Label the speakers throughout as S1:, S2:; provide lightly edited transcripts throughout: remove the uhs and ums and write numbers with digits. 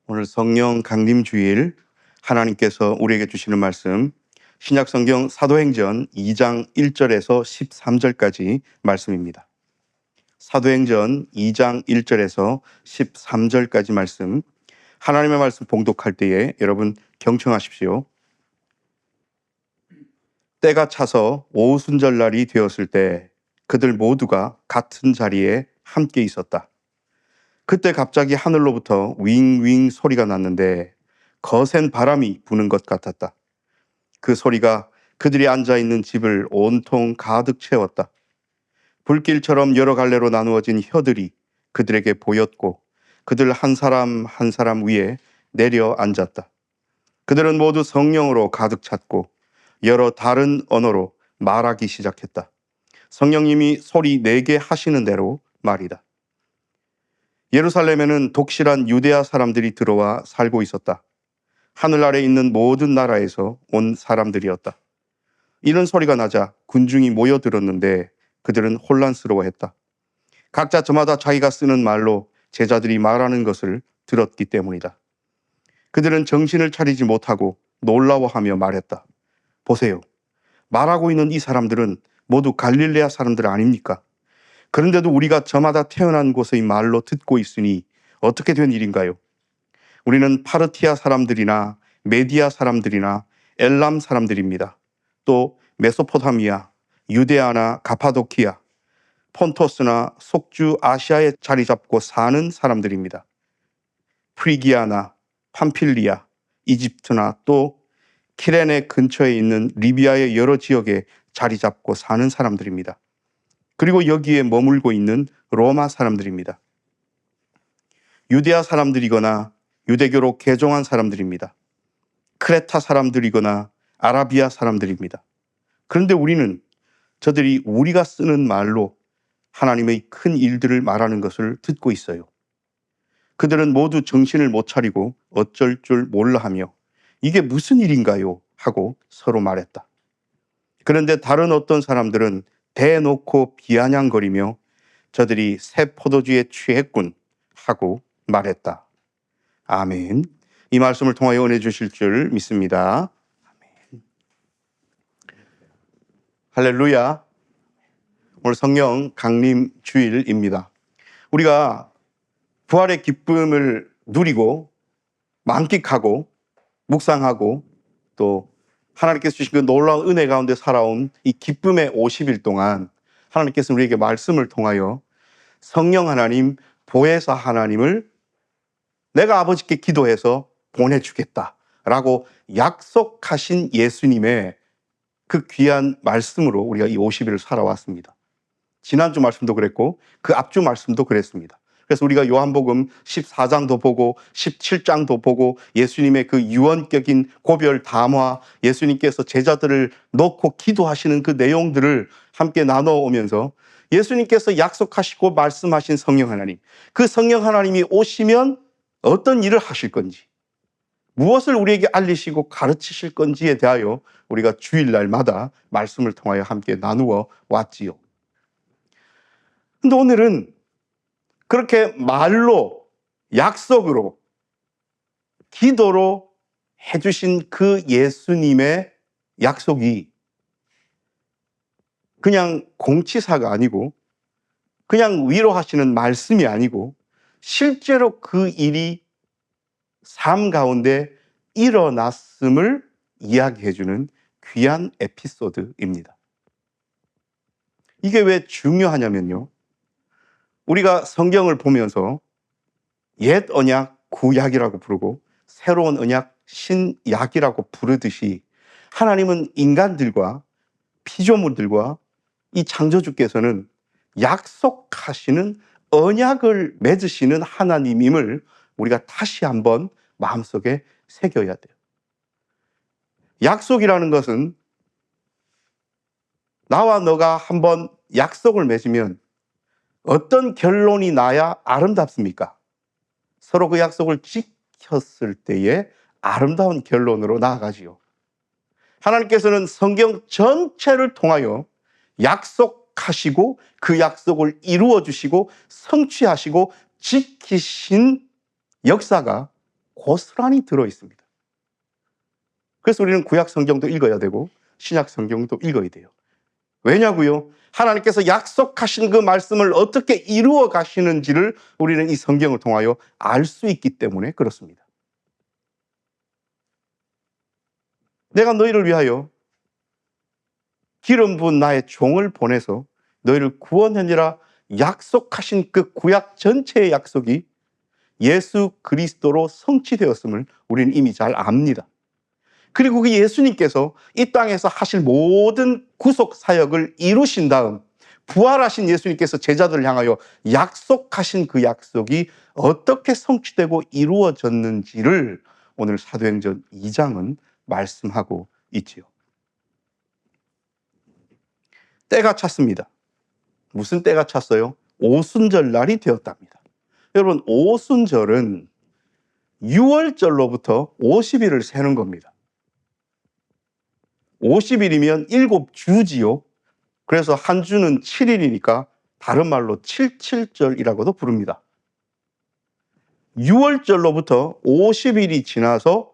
S1: 오늘 성령 강림주일 하나님께서 우리에게 주시는 말씀 신약성경 사도행전 2장 1절에서 13절까지 말씀입니다. 사도행전 2장 1절에서 13절까지 말씀, 하나님의 말씀 봉독할 때에 여러분 경청하십시오. 때가 차서 오순절날이 되었을 때 그들 모두가 같은 자리에 함께 있었다. 그때 갑자기 하늘로부터 윙윙 소리가 났는데 거센 바람이 부는 것 같았다. 그 소리가 그들이 앉아있는 집을 온통 가득 채웠다. 불길처럼 여러 갈래로 나누어진 혀들이 그들에게 보였고 그들 한 사람 한 사람 위에 내려 앉았다. 그들은 모두 성령으로 가득 찼고 여러 다른 언어로 말하기 시작했다. 성령님이 소리 내게 하시는 대로 말이다. 예루살렘에는 독실한 유대아 사람들이 들어와 살고 있었다. 하늘 아래 있는 모든 나라에서 온 사람들이었다. 이런 소리가 나자 군중이 모여들었는데 그들은 혼란스러워했다. 각자 저마다 자기가 쓰는 말로 제자들이 말하는 것을 들었기 때문이다. 그들은 정신을 차리지 못하고 놀라워하며 말했다. 보세요. 말하고 있는 이 사람들은 모두 갈릴레아 사람들 아닙니까? 그런데도 우리가 저마다 태어난 곳의 말로 듣고 있으니 어떻게 된 일인가요? 우리는 파르티아 사람들이나 메디아 사람들이나 엘람 사람들입니다. 또 메소포타미아, 유데아나 가파도키아, 폰토스나 속주 아시아에 자리 잡고 사는 사람들입니다. 프리기아나 팜필리아, 이집트나 또 키레네 근처에 있는 리비아의 여러 지역에 자리 잡고 사는 사람들입니다. 그리고 여기에 머물고 있는 로마 사람들입니다. 유대아 사람들이거나 유대교로 개종한 사람들입니다. 크레타 사람들이거나 아라비아 사람들입니다. 그런데 우리는 저들이 우리가 쓰는 말로 하나님의 큰 일들을 말하는 것을 듣고 있어요. 그들은 모두 정신을 못 차리고 어쩔 줄 몰라 하며 이게 무슨 일인가요? 하고 서로 말했다. 그런데 다른 어떤 사람들은 대놓고 비아냥거리며 저들이 새 포도주에 취했군 하고 말했다. 아멘. 이 말씀을 통하여 은혜 주실 줄 믿습니다. 아멘. 할렐루야. 오늘 성령 강림 주일입니다. 우리가 부활의 기쁨을 누리고 만끽하고 묵상하고 또 하나님께서 주신 그 놀라운 은혜 가운데 살아온 이 기쁨의 50일 동안 하나님께서 우리에게 말씀을 통하여 성령 하나님, 보혜사 하나님을 내가 아버지께 기도해서 보내주겠다라고 약속하신 예수님의 그 귀한 말씀으로 우리가 이 50일을 살아왔습니다. 지난주 말씀도 그랬고 그 앞주 말씀도 그랬습니다. 그래서 우리가 요한복음 14장도 보고 17장도 보고 예수님의 그 유언격인 고별 담화, 예수님께서 제자들을 놓고 기도하시는 그 내용들을 함께 나눠오면서 예수님께서 약속하시고 말씀하신 성령 하나님, 그 성령 하나님이 오시면 어떤 일을 하실 건지, 무엇을 우리에게 알리시고 가르치실 건지에 대하여 우리가 주일날마다 말씀을 통하여 함께 나누어 왔지요. 근데 오늘은 그렇게 말로, 약속으로, 기도로 해주신 그 예수님의 약속이 그냥 공치사가 아니고 그냥 위로하시는 말씀이 아니고 실제로 그 일이 삶 가운데 일어났음을 이야기해주는 귀한 에피소드입니다. 이게 왜 중요하냐면요. 우리가 성경을 보면서 옛 언약 구약이라고 부르고 새로운 언약 신약이라고 부르듯이 하나님은 인간들과 피조물들과 이 창조주께서는 약속하시는 언약을 맺으시는 하나님임을 우리가 다시 한번 마음속에 새겨야 돼요. 약속이라는 것은 나와 너가 한번 약속을 맺으면 어떤 결론이 나야 아름답습니까? 서로 그 약속을 지켰을 때의 아름다운 결론으로 나아가지요. 하나님께서는 성경 전체를 통하여 약속하시고 그 약속을 이루어 주시고 성취하시고 지키신 역사가 고스란히 들어있습니다. 그래서 우리는 구약 성경도 읽어야 되고 신약 성경도 읽어야 돼요. 왜냐고요? 하나님께서 약속하신 그 말씀을 어떻게 이루어 가시는지를 우리는 이 성경을 통하여 알 수 있기 때문에 그렇습니다. 내가 너희를 위하여 기름 부은 나의 종을 보내서 너희를 구원하니라 약속하신 그 구약 전체의 약속이 예수 그리스도로 성취되었음을 우리는 이미 잘 압니다. 그리고 그 예수님께서 이 땅에서 하실 모든 구속 사역을 이루신 다음 부활하신 예수님께서 제자들을 향하여 약속하신 그 약속이 어떻게 성취되고 이루어졌는지를 오늘 사도행전 2장은 말씀하고 있지요. 때가 찼습니다. 무슨 때가 찼어요? 오순절 날이 되었답니다. 여러분, 오순절은 6월절로부터 50일을 세는 겁니다. 50일이면 7주지요. 그래서 한 주는 7일이니까 다른 말로 77절이라고도 부릅니다. 6월절로부터 50일이 지나서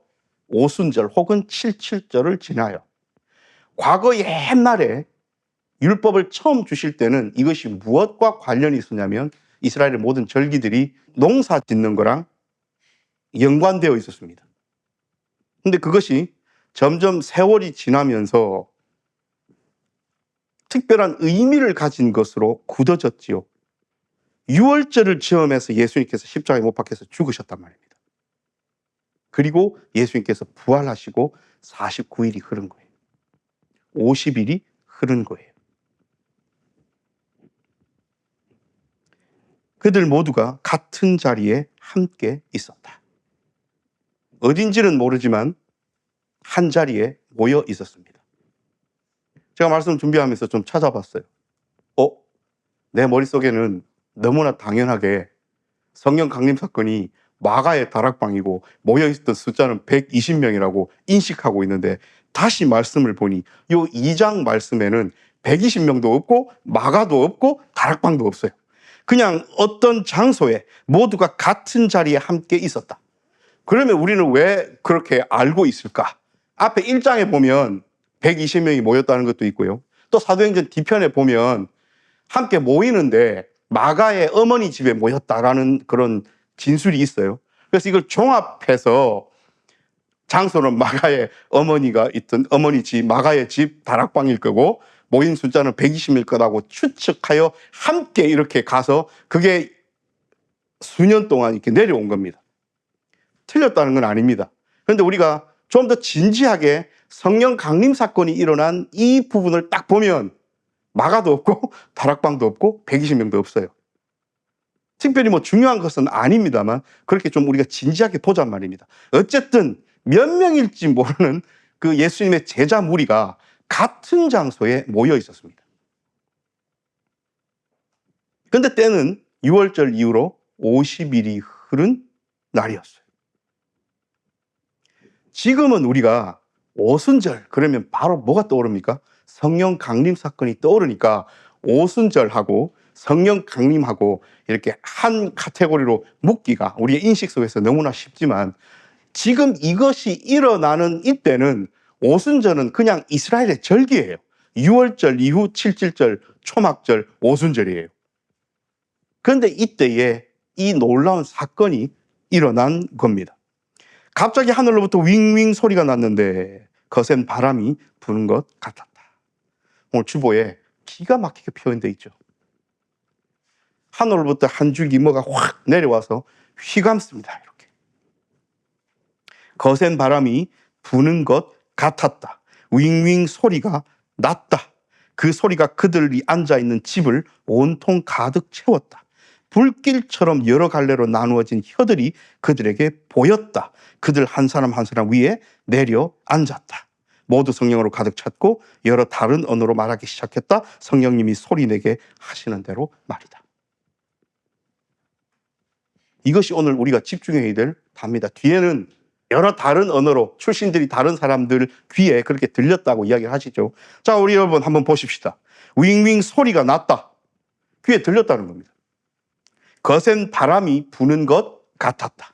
S1: 오순절 혹은 77절을 지나요. 과거 옛날에 율법을 처음 주실 때는 이것이 무엇과 관련이 있었냐면 이스라엘의 모든 절기들이 농사 짓는 거랑 연관되어 있었습니다. 근데 그것이 점점 세월이 지나면서 특별한 의미를 가진 것으로 굳어졌지요. 6월절을 지음해서 예수님께서 십자가에 못 박혀서 죽으셨단 말입니다. 그리고 예수님께서 부활하시고 49일이 흐른 거예요. 50일이 흐른 거예요. 그들 모두가 같은 자리에 함께 있었다. 어딘지는 모르지만 한 자리에 모여 있었습니다. 제가 말씀 준비하면서 좀 찾아봤어요. 내 머릿속에는 너무나 당연하게 성령 강림 사건이 마가의 다락방이고 모여있었던 숫자는 120명이라고 인식하고 있는데 다시 말씀을 보니 이 2장 말씀에는 120명도 없고 마가도 없고 다락방도 없어요. 그냥 어떤 장소에 모두가 같은 자리에 함께 있었다. 그러면 우리는 왜 그렇게 알고 있을까? 앞에 1장에 보면 120명이 모였다는 것도 있고요. 또 사도행전 뒤편에 보면 함께 모이는데 마가의 어머니 집에 모였다라는 그런 진술이 있어요. 그래서 이걸 종합해서 장소는 마가의 어머니가 있던 어머니 집, 마가의 집 다락방일 거고 모인 숫자는 120일 거라고 추측하여 함께 이렇게 가서 그게 수년 동안 이렇게 내려온 겁니다. 틀렸다는 건 아닙니다. 그런데 우리가 좀 더 진지하게 성령 강림 사건이 일어난 이 부분을 딱 보면 마가도 없고 다락방도 없고 120명도 없어요. 특별히 중요한 것은 아닙니다만 그렇게 좀 우리가 진지하게 보잔 말입니다. 어쨌든 몇 명일지 모르는 그 예수님의 제자 무리가 같은 장소에 모여 있었습니다. 그런데 때는 6월절 이후로 50일이 흐른 날이었어요. 지금은 우리가 오순절 그러면 바로 뭐가 떠오릅니까? 성령 강림 사건이 떠오르니까 오순절하고 성령 강림하고 이렇게 한 카테고리로 묶기가 우리의 인식 속에서 너무나 쉽지만 지금 이것이 일어나는 이때는 오순절은 그냥 이스라엘의 절기예요. 6월절 이후 77절, 초막절, 오순절이에요. 그런데 이때에 이 놀라운 사건이 일어난 겁니다. 갑자기 하늘로부터 윙윙 소리가 났는데 거센 바람이 부는 것 같았다. 오늘 주보에 기가 막히게 표현되어 있죠. 하늘로부터 한 줄기 뭐가 확 내려와서 휘감습니다. 이렇게. 거센 바람이 부는 것 같았다. 윙윙 소리가 났다. 그 소리가 그들이 앉아있는 집을 온통 가득 채웠다. 불길처럼 여러 갈래로 나누어진 혀들이 그들에게 보였다. 그들 한 사람 한 사람 위에 내려 앉았다. 모두 성령으로 가득 찼고 여러 다른 언어로 말하기 시작했다. 성령님이 소리내게 하시는 대로 말이다. 이것이 오늘 우리가 집중해야 될 답니다. 뒤에는 여러 다른 언어로 출신들이 다른 사람들 귀에 그렇게 들렸다고 이야기를 하시죠. 자, 우리 여러분 한번 보십시다. 윙윙 소리가 났다. 귀에 들렸다는 겁니다. 거센 바람이 부는 것 같았다.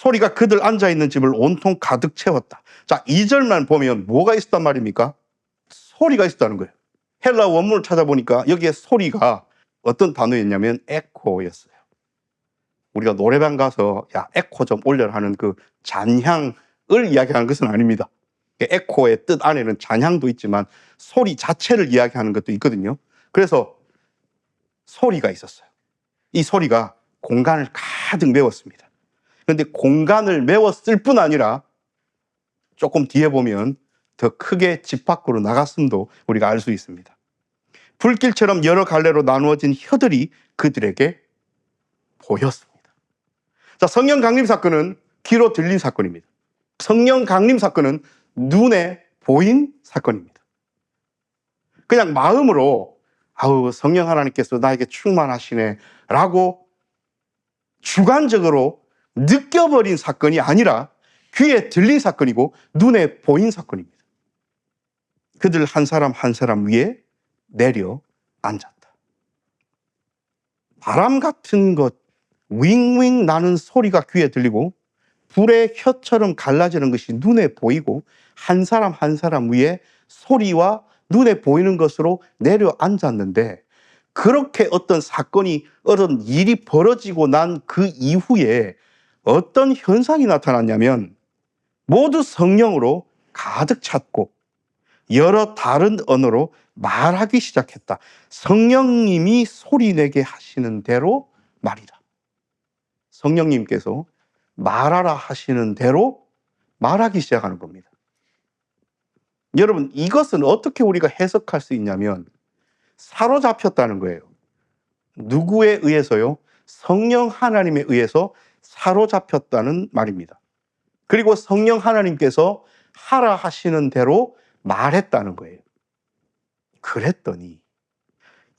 S1: 소리가 그들 앉아있는 집을 온통 가득 채웠다. 자, 2절만 보면 뭐가 있었단 말입니까? 소리가 있었다는 거예요. 헬라 원문을 찾아보니까 여기에 소리가 어떤 단어였냐면 에코였어요. 우리가 노래방 가서 야 에코 좀 올려라 하는 그 잔향을 이야기하는 것은 아닙니다. 에코의 뜻 안에는 잔향도 있지만 소리 자체를 이야기하는 것도 있거든요. 그래서 소리가 있었어요. 이 소리가 공간을 가득 메웠습니다. 그런데 공간을 메웠을 뿐 아니라 조금 뒤에 보면 더 크게 집 밖으로 나갔음도 우리가 알 수 있습니다. 불길처럼 여러 갈래로 나누어진 혀들이 그들에게 보였습니다. 자, 성령 강림 사건은 귀로 들린 사건입니다. 성령 강림 사건은 눈에 보인 사건입니다. 그냥 마음으로 아우 성령 하나님께서 나에게 충만하시네 라고 주관적으로 느껴버린 사건이 아니라 귀에 들린 사건이고 눈에 보인 사건입니다. 그들 한 사람 한 사람 위에 내려 앉았다. 바람 같은 것 윙윙 나는 소리가 귀에 들리고 불의 혀처럼 갈라지는 것이 눈에 보이고 한 사람 한 사람 위에 소리와 눈에 보이는 것으로 내려 앉았는데, 그렇게 어떤 사건이 어떤 일이 벌어지고 난 그 이후에 어떤 현상이 나타났냐면 모두 성령으로 가득 찼고 여러 다른 언어로 말하기 시작했다. 성령님이 소리내게 하시는 대로 말이다. 성령님께서 말하라 하시는 대로 말하기 시작하는 겁니다. 여러분, 이것은 어떻게 우리가 해석할 수 있냐면 사로잡혔다는 거예요. 누구에 의해서요? 성령 하나님에 의해서 사로잡혔다는 말입니다. 그리고 성령 하나님께서 하라 하시는 대로 말했다는 거예요. 그랬더니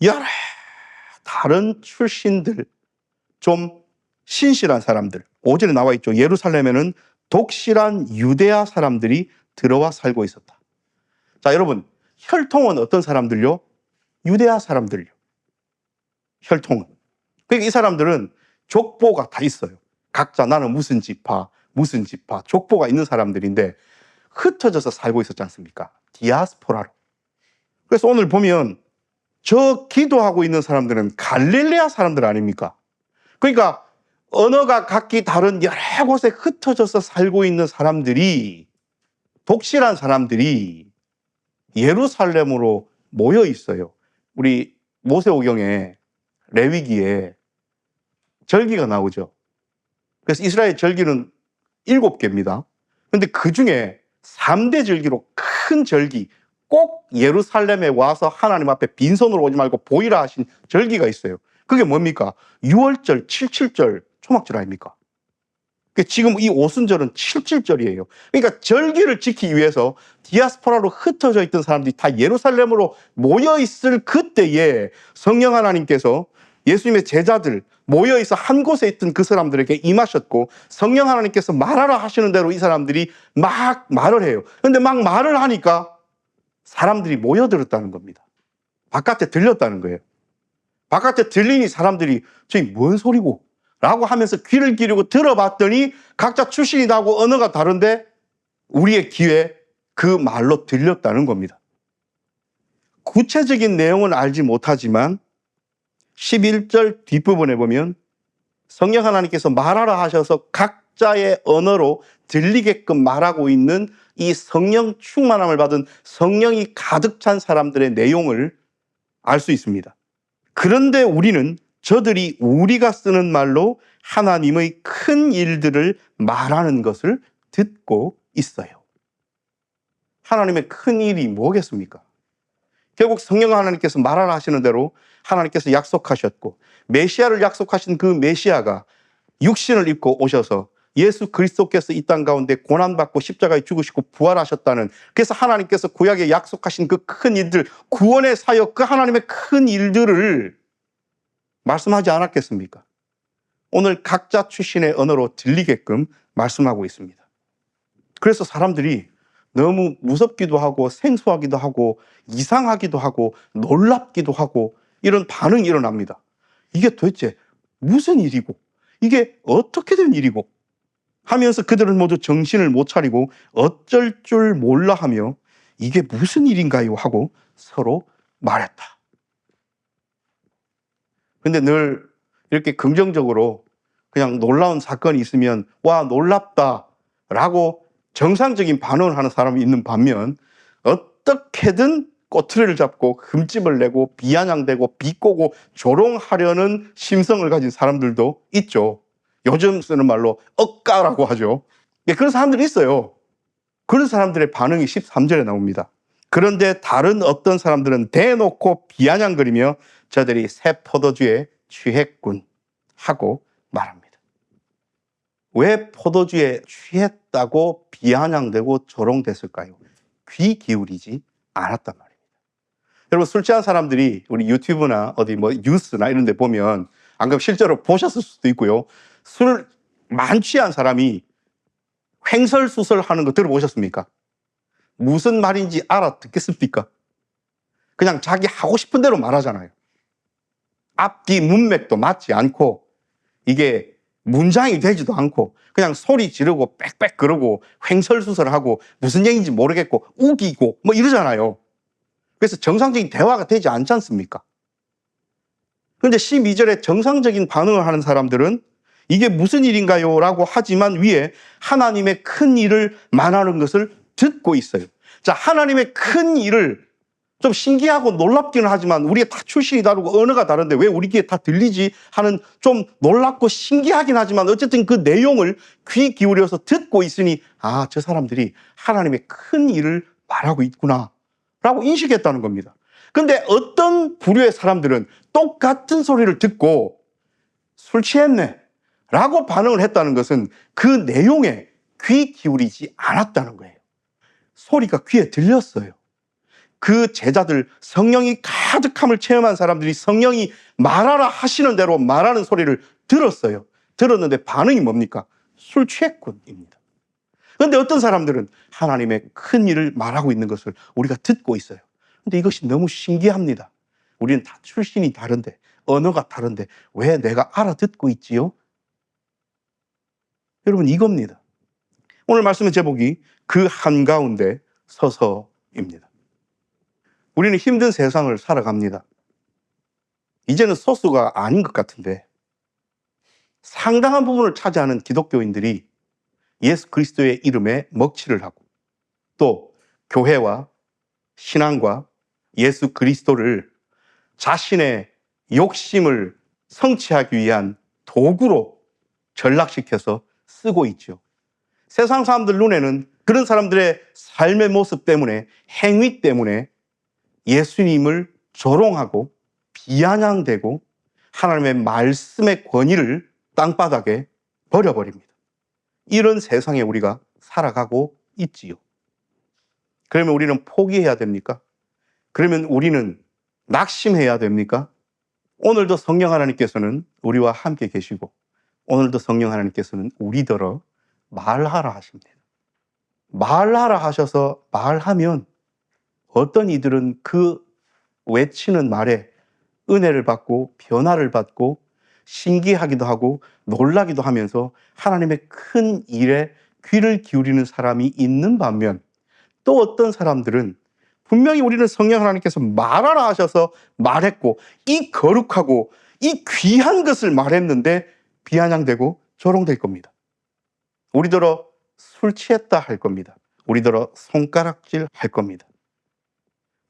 S1: 여러 다른 출신들, 좀 신실한 사람들, 5절에 나와 있죠. 예루살렘에는 독실한 유대야 사람들이 들어와 살고 있었다. 자, 여러분, 혈통은 어떤 사람들요? 유대야 사람들요. 혈통은. 그러니까 이 사람들은 족보가 다 있어요. 각자 나는 무슨 지파, 족보가 있는 사람들인데 흩어져서 살고 있었지 않습니까? 디아스포라로. 그래서 오늘 보면 저 기도하고 있는 사람들은 갈릴레아 사람들 아닙니까? 그러니까 언어가 각기 다른 여러 곳에 흩어져서 살고 있는 사람들이, 독실한 사람들이 예루살렘으로 모여 있어요. 우리 모세오경에 레위기에 절기가 나오죠. 그래서 이스라엘 절기는 7개입니다. 그런데 그 중에 3대 절기로 큰 절기, 꼭 예루살렘에 와서 하나님 앞에 빈손으로 오지 말고 보이라 하신 절기가 있어요. 그게 뭡니까? 6월절, 77절 초막절 아닙니까? 지금 이 오순절은 77절이에요. 그러니까 절기를 지키기 위해서 디아스포라로 흩어져 있던 사람들이 다 예루살렘으로 모여있을 그때에 성령 하나님께서 예수님의 제자들 모여있어 한 곳에 있던 그 사람들에게 임하셨고, 성령 하나님께서 말하라 하시는 대로 이 사람들이 막 말을 해요. 그런데 막 말을 하니까 사람들이 모여들었다는 겁니다. 바깥에 들렸다는 거예요. 바깥에 들리니 사람들이 저기 뭔 소리고? 라고 하면서 귀를 기울이고 들어봤더니 각자 출신이 나고 언어가 다른데 우리의 귀에 그 말로 들렸다는 겁니다. 구체적인 내용은 알지 못하지만 11절 뒷부분에 보면 성령 하나님께서 말하라 하셔서 각자의 언어로 들리게끔 말하고 있는 이 성령 충만함을 받은 성령이 가득 찬 사람들의 내용을 알 수 있습니다. 그런데 우리는 저들이 우리가 쓰는 말로 하나님의 큰 일들을 말하는 것을 듣고 있어요. 하나님의 큰 일이 뭐겠습니까? 결국 성령 하나님께서 말하라 하시는 대로 하나님께서 약속하셨고, 메시아를 약속하신 그 메시아가 육신을 입고 오셔서 예수 그리스도께서 이 땅 가운데 고난받고 십자가에 죽으시고 부활하셨다는, 그래서 하나님께서 구약에 약속하신 그 큰 일들, 구원의 사역, 그 하나님의 큰 일들을 말씀하지 않았겠습니까? 오늘 각자 출신의 언어로 들리게끔 말씀하고 있습니다. 그래서 사람들이 너무 무섭기도 하고 생소하기도 하고 이상하기도 하고 놀랍기도 하고 이런 반응이 일어납니다. 이게 도대체 무슨 일이고 이게 어떻게 된 일이고 하면서 그들은 모두 정신을 못 차리고 어쩔 줄 몰라 하며 이게 무슨 일인가요? 하고 서로 말했다. 근데 늘 이렇게 긍정적으로 그냥 놀라운 사건이 있으면 와, 놀랍다 라고 정상적인 반응을 하는 사람이 있는 반면 어떻게든 꼬투리를 잡고 흠집을 내고 비아냥대고 비꼬고 조롱하려는 심성을 가진 사람들도 있죠. 요즘 쓰는 말로 억까라고 하죠. 그런 사람들이 있어요. 그런 사람들의 반응이 13절에 나옵니다. 그런데 다른 어떤 사람들은 대놓고 비아냥거리며 저들이 새 포도주에 취했군 하고 말합니다. 왜 포도주에 취했다고 비아냥대고 조롱됐을까요? 귀 기울이지 않았단 말입니다. 여러분, 술 취한 사람들이 우리 유튜브나 어디 뭐 뉴스나 이런 데 보면 안 그러면 실제로 보셨을 수도 있고요. 술 만취한 사람이 횡설수설하는 거 들어보셨습니까? 무슨 말인지 알아듣겠습니까? 그냥 자기 하고 싶은 대로 말하잖아요. 앞뒤 문맥도 맞지 않고 이게 문장이 되지도 않고 그냥 소리 지르고 빽빽 그러고 횡설수설하고 무슨 얘기인지 모르겠고 우기고 뭐 이러잖아요. 그래서 정상적인 대화가 되지 않지 않습니까? 그런데 12절에 정상적인 반응을 하는 사람들은 이게 무슨 일인가요? 라고 하지만 위에 하나님의 큰 일을 말하는 것을 듣고 있어요. 자, 하나님의 큰 일을 좀 신기하고 놀랍기는 하지만 우리가 다 출신이 다르고 언어가 다른데 왜 우리 귀에 다 들리지 하는 좀 놀랍고 신기하긴 하지만 어쨌든 그 내용을 귀 기울여서 듣고 있으니 아, 저 사람들이 하나님의 큰 일을 말하고 있구나 라고 인식했다는 겁니다. 근데 어떤 부류의 사람들은 똑같은 소리를 듣고 술 취했네 라고 반응을 했다는 것은 그 내용에 귀 기울이지 않았다는 거예요. 소리가 귀에 들렸어요. 그 제자들, 성령이 가득함을 체험한 사람들이 성령이 말하라 하시는 대로 말하는 소리를 들었어요. 들었는데 반응이 뭡니까? 술 취했군입니다. 그런데 어떤 사람들은 하나님의 큰 일을 말하고 있는 것을 우리가 듣고 있어요. 근데 이것이 너무 신기합니다. 우리는 다 출신이 다른데, 언어가 다른데 왜 내가 알아듣고 있지요? 여러분, 이겁니다. 오늘 말씀의 제목이 그 한가운데 서서입니다. 우리는 힘든 세상을 살아갑니다. 이제는 소수가 아닌 것 같은데 상당한 부분을 차지하는 기독교인들이 예수 그리스도의 이름에 먹칠을 하고 또 교회와 신앙과 예수 그리스도를 자신의 욕심을 성취하기 위한 도구로 전락시켜서 쓰고 있죠. 세상 사람들 눈에는 그런 사람들의 삶의 모습 때문에, 행위 때문에 예수님을 조롱하고 비아냥대고 하나님의 말씀의 권위를 땅바닥에 버려버립니다. 이런 세상에 우리가 살아가고 있지요. 그러면 우리는 포기해야 됩니까? 그러면 우리는 낙심해야 됩니까? 오늘도 성령 하나님께서는 우리와 함께 계시고 오늘도 성령 하나님께서는 우리더러 말하라 하십니다. 말하라 하셔서 말하면 어떤 이들은 그 외치는 말에 은혜를 받고 변화를 받고 신기하기도 하고 놀라기도 하면서 하나님의 큰 일에 귀를 기울이는 사람이 있는 반면 또 어떤 사람들은 분명히 우리는 성령 하나님께서 말하라 하셔서 말했고 이 거룩하고 이 귀한 것을 말했는데 비아냥되고 조롱될 겁니다. 우리더러 술 취했다 할 겁니다. 우리더러 손가락질 할 겁니다.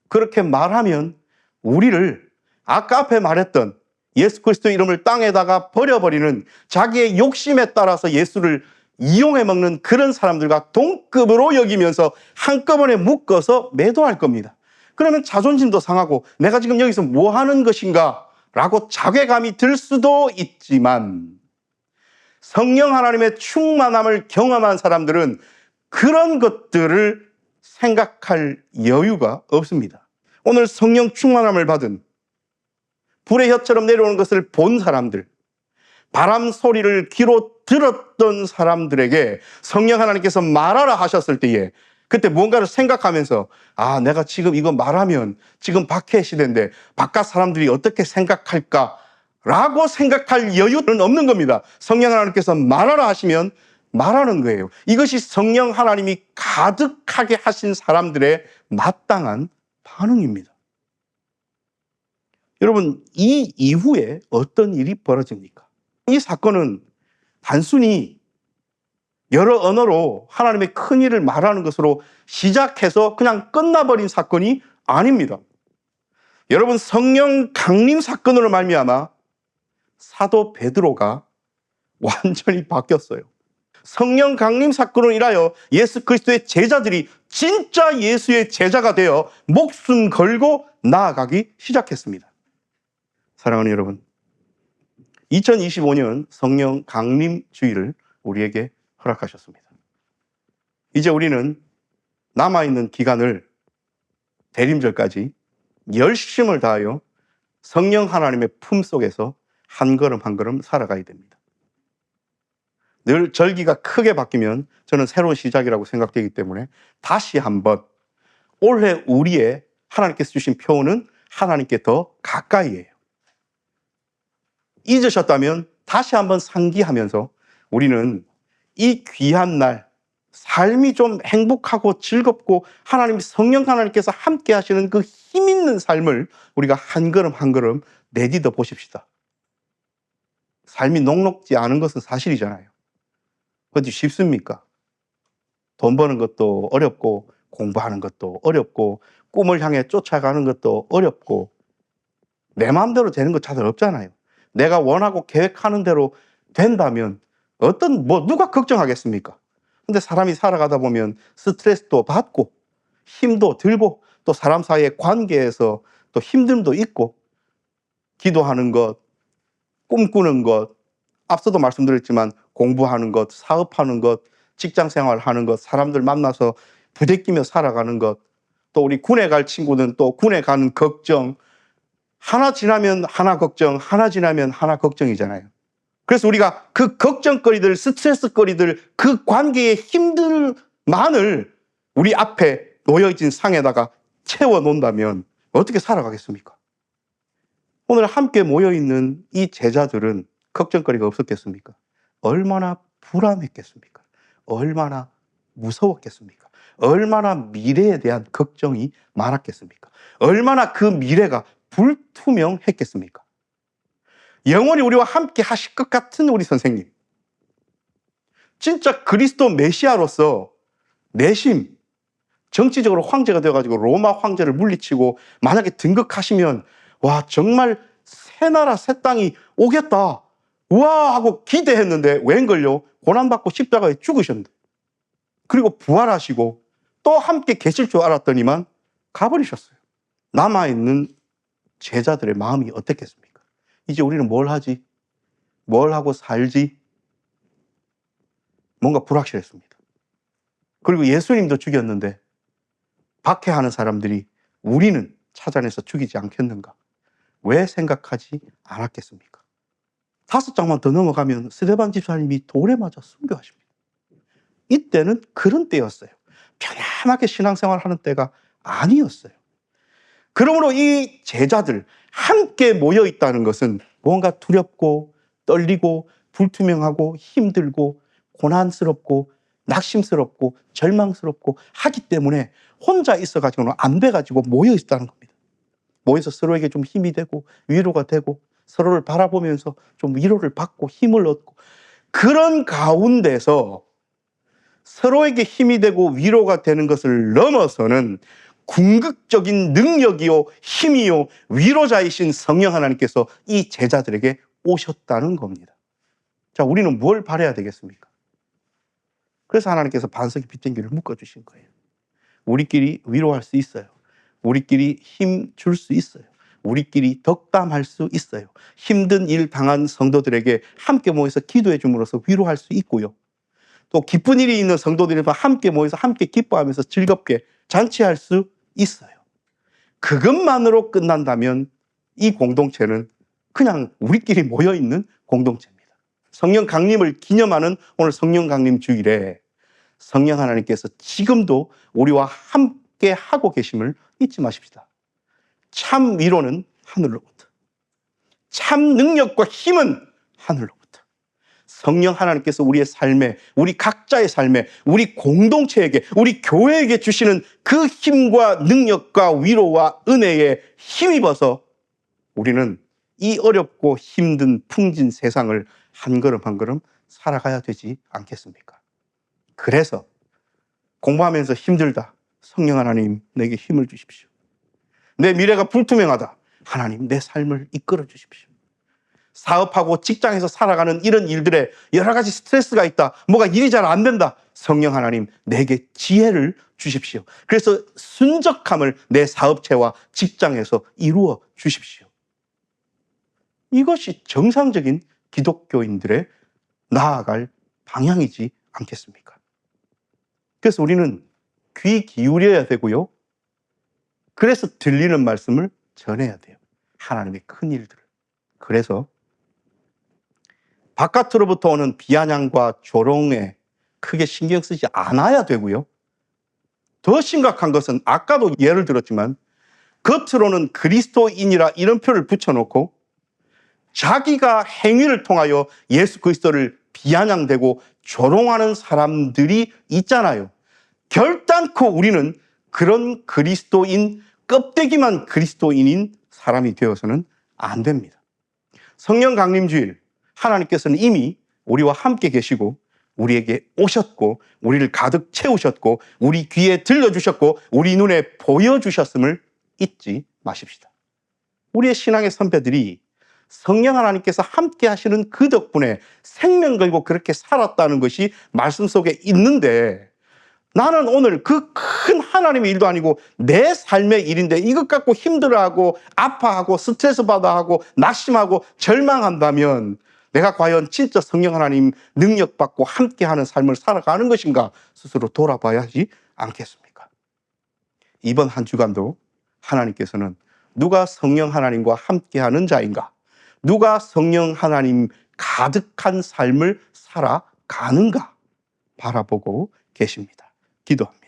S1: 그렇게 말하면 우리를 아까 앞에 말했던 예수 그리스도의 이름을 땅에다가 버려버리는 자기의 욕심에 따라서 예수를 이용해 먹는 그런 사람들과 동급으로 여기면서 한꺼번에 묶어서 매도할 겁니다. 그러면 자존심도 상하고 내가 지금 여기서 뭐 하는 것인가 라고 자괴감이 들 수도 있지만 성령 하나님의 충만함을 경험한 사람들은 그런 것들을 생각할 여유가 없습니다. 오늘 성령 충만함을 받은 불의 혀처럼 내려오는 것을 본 사람들, 바람 소리를 귀로 들었던 사람들에게 성령 하나님께서 말하라 하셨을 때에 그때 뭔가를 생각하면서 아, 내가 지금 이거 말하면 지금 박해 시대인데 바깥 사람들이 어떻게 생각할까? 라고 생각할 여유는 없는 겁니다. 성령 하나님께서 말하라 하시면 말하는 거예요. 이것이 성령 하나님이 가득하게 하신 사람들의 마땅한 반응입니다. 여러분, 이 이후에 어떤 일이 벌어집니까? 이 사건은 단순히 여러 언어로 하나님의 큰 일을 말하는 것으로 시작해서 그냥 끝나버린 사건이 아닙니다. 여러분, 성령 강림 사건으로 말미암아 사도 베드로가 완전히 바뀌었어요. 성령 강림 사건으로 인하여 예수 그리스도의 제자들이 진짜 예수의 제자가 되어 목숨 걸고 나아가기 시작했습니다. 사랑하는 여러분, 2025년 성령 강림 주일을 우리에게 허락하셨습니다. 이제 우리는 남아있는 기간을 대림절까지 열심을 다하여 성령 하나님의 품속에서 한 걸음 한 걸음 살아가야 됩니다. 늘 절기가 크게 바뀌면 저는 새로운 시작이라고 생각되기 때문에 다시 한번 올해 우리의 하나님께서 주신 표현은 하나님께 더 가까이예요. 잊으셨다면 다시 한번 상기하면서 우리는 이 귀한 날, 삶이 좀 행복하고 즐겁고 하나님 성령 하나님께서 함께 하시는 그 힘 있는 삶을 우리가 한 걸음 한 걸음 내딛어 보십시다. 삶이 녹록지 않은 것은 사실이잖아요. 어디 쉽습니까? 돈 버는 것도 어렵고 공부하는 것도 어렵고 꿈을 향해 쫓아가는 것도 어렵고 내 마음대로 되는 것 잘 없잖아요. 내가 원하고 계획하는 대로 된다면 누가 걱정하겠습니까? 근데 사람이 살아가다 보면 스트레스도 받고 힘도 들고 또 사람 사이의 관계에서 또 힘듦도 있고 기도하는 것, 꿈꾸는 것, 앞서도 말씀드렸지만 공부하는 것, 사업하는 것, 직장 생활하는 것, 사람들 만나서 부대끼며 살아가는 것, 또 우리 군에 갈 친구는 또 군에 가는 걱정, 하나 지나면 하나 걱정, 하나 지나면 하나 걱정이잖아요. 그래서 우리가 그 걱정거리들, 스트레스거리들, 그 관계의 힘들만을 우리 앞에 놓여진 상에다가 채워 놓는다면 어떻게 살아가겠습니까? 오늘 함께 모여있는 이 제자들은 걱정거리가 없었겠습니까? 얼마나 불안했겠습니까? 얼마나 무서웠겠습니까? 얼마나 미래에 대한 걱정이 많았겠습니까? 얼마나 그 미래가 불투명했겠습니까? 영원히 우리와 함께 하실 것 같은 우리 선생님, 진짜 그리스도 메시아로서 내심 정치적으로 황제가 되어가지고 로마 황제를 물리치고 만약에 등극하시면 와 정말 새 나라 새 땅이 오겠다 우와 하고 기대했는데 웬걸요? 고난받고 십자가에 죽으셨는데 그리고 부활하시고 또 함께 계실 줄 알았더니만 가버리셨어요. 남아있는 제자들의 마음이 어땠겠습니까? 이제 우리는 뭘 하지? 뭘 하고 살지? 뭔가 불확실했습니다. 그리고 예수님도 죽였는데 박해하는 사람들이 우리는 찾아내서 죽이지 않겠는가? 왜 생각하지 않았겠습니까? 5장만 더 넘어가면 스데반 집사님이 돌에 맞아 순교하십니다. 이때는 그런 때였어요. 편안하게 신앙생활하는 때가 아니었어요. 그러므로 이 제자들 함께 모여 있다는 것은 뭔가 두렵고 떨리고 불투명하고 힘들고 고난스럽고 낙심스럽고 절망스럽고 하기 때문에 혼자 있어가지고는 안 돼가지고 모여 있다는 겁니다. 모여서 서로에게 좀 힘이 되고 위로가 되고 서로를 바라보면서 좀 위로를 받고 힘을 얻고 그런 가운데서 서로에게 힘이 되고 위로가 되는 것을 넘어서는 궁극적인 능력이요 힘이요 위로자이신 성령 하나님께서 이 제자들에게 오셨다는 겁니다. 자, 우리는 뭘 바라야 되겠습니까? 그래서 하나님께서 반석이 빛된 길을 묶어주신 거예요. 우리끼리 위로할 수 있어요. 우리끼리 힘 줄 수 있어요. 우리끼리 덕담할 수 있어요. 힘든 일 당한 성도들에게 함께 모여서 기도해 줌으로써 위로할 수 있고요. 또 기쁜 일이 있는 성도들과 함께 모여서 함께 기뻐하면서 즐겁게 잔치할 수 있어요. 그것만으로 끝난다면 이 공동체는 그냥 우리끼리 모여있는 공동체입니다. 성령 강림을 기념하는 오늘 성령 강림 주일에 성령 하나님께서 지금도 우리와 함께 하고 계심을 잊지 마십시다. 참 위로는 하늘로부터, 참 능력과 힘은 하늘로부터, 성령 하나님께서 우리의 삶에, 우리 각자의 삶에, 우리 공동체에게, 우리 교회에게 주시는 그 힘과 능력과 위로와 은혜에 힘입어서 우리는 이 어렵고 힘든 풍진 세상을 한 걸음 한 걸음 살아가야 되지 않겠습니까? 그래서 공부하면서 힘들다. 성령 하나님, 내게 힘을 주십시오. 내 미래가 불투명하다. 하나님, 내 삶을 이끌어 주십시오. 사업하고 직장에서 살아가는 이런 일들에 여러 가지 스트레스가 있다. 뭐가 일이 잘 안 된다. 성령 하나님, 내게 지혜를 주십시오. 그래서 순적함을 내 사업체와 직장에서 이루어 주십시오. 이것이 정상적인 기독교인들의 나아갈 방향이지 않겠습니까? 그래서 우리는 귀 기울여야 되고요. 그래서 들리는 말씀을 전해야 돼요. 하나님의 큰 일들을. 그래서 바깥으로부터 오는 비아냥과 조롱에 크게 신경 쓰지 않아야 되고요. 더 심각한 것은 아까도 예를 들었지만 겉으로는 그리스도인이라 이름표를 붙여놓고 자기가 행위를 통하여 예수 그리스도를 비아냥대고 조롱하는 사람들이 있잖아요. 결단코 우리는 그런 그리스도인, 껍데기만 그리스도인인 사람이 되어서는 안 됩니다. 성령 강림주일, 하나님께서는 이미 우리와 함께 계시고 우리에게 오셨고 우리를 가득 채우셨고 우리 귀에 들려주셨고 우리 눈에 보여주셨음을 잊지 마십시다. 우리의 신앙의 선배들이 성령 하나님께서 함께 하시는 그 덕분에 생명 걸고 그렇게 살았다는 것이 말씀 속에 있는데, 나는 오늘 그 큰 하나님의 일도 아니고 내 삶의 일인데 이것 갖고 힘들어하고 아파하고 스트레스 받아하고 낙심하고 절망한다면 내가 과연 진짜 성령 하나님 능력받고 함께하는 삶을 살아가는 것인가 스스로 돌아봐야 하지 않겠습니까? 이번 한 주간도 하나님께서는 누가 성령 하나님과 함께하는 자인가, 누가 성령 하나님 가득한 삶을 살아가는가 바라보고 계십니다. 기도합니다.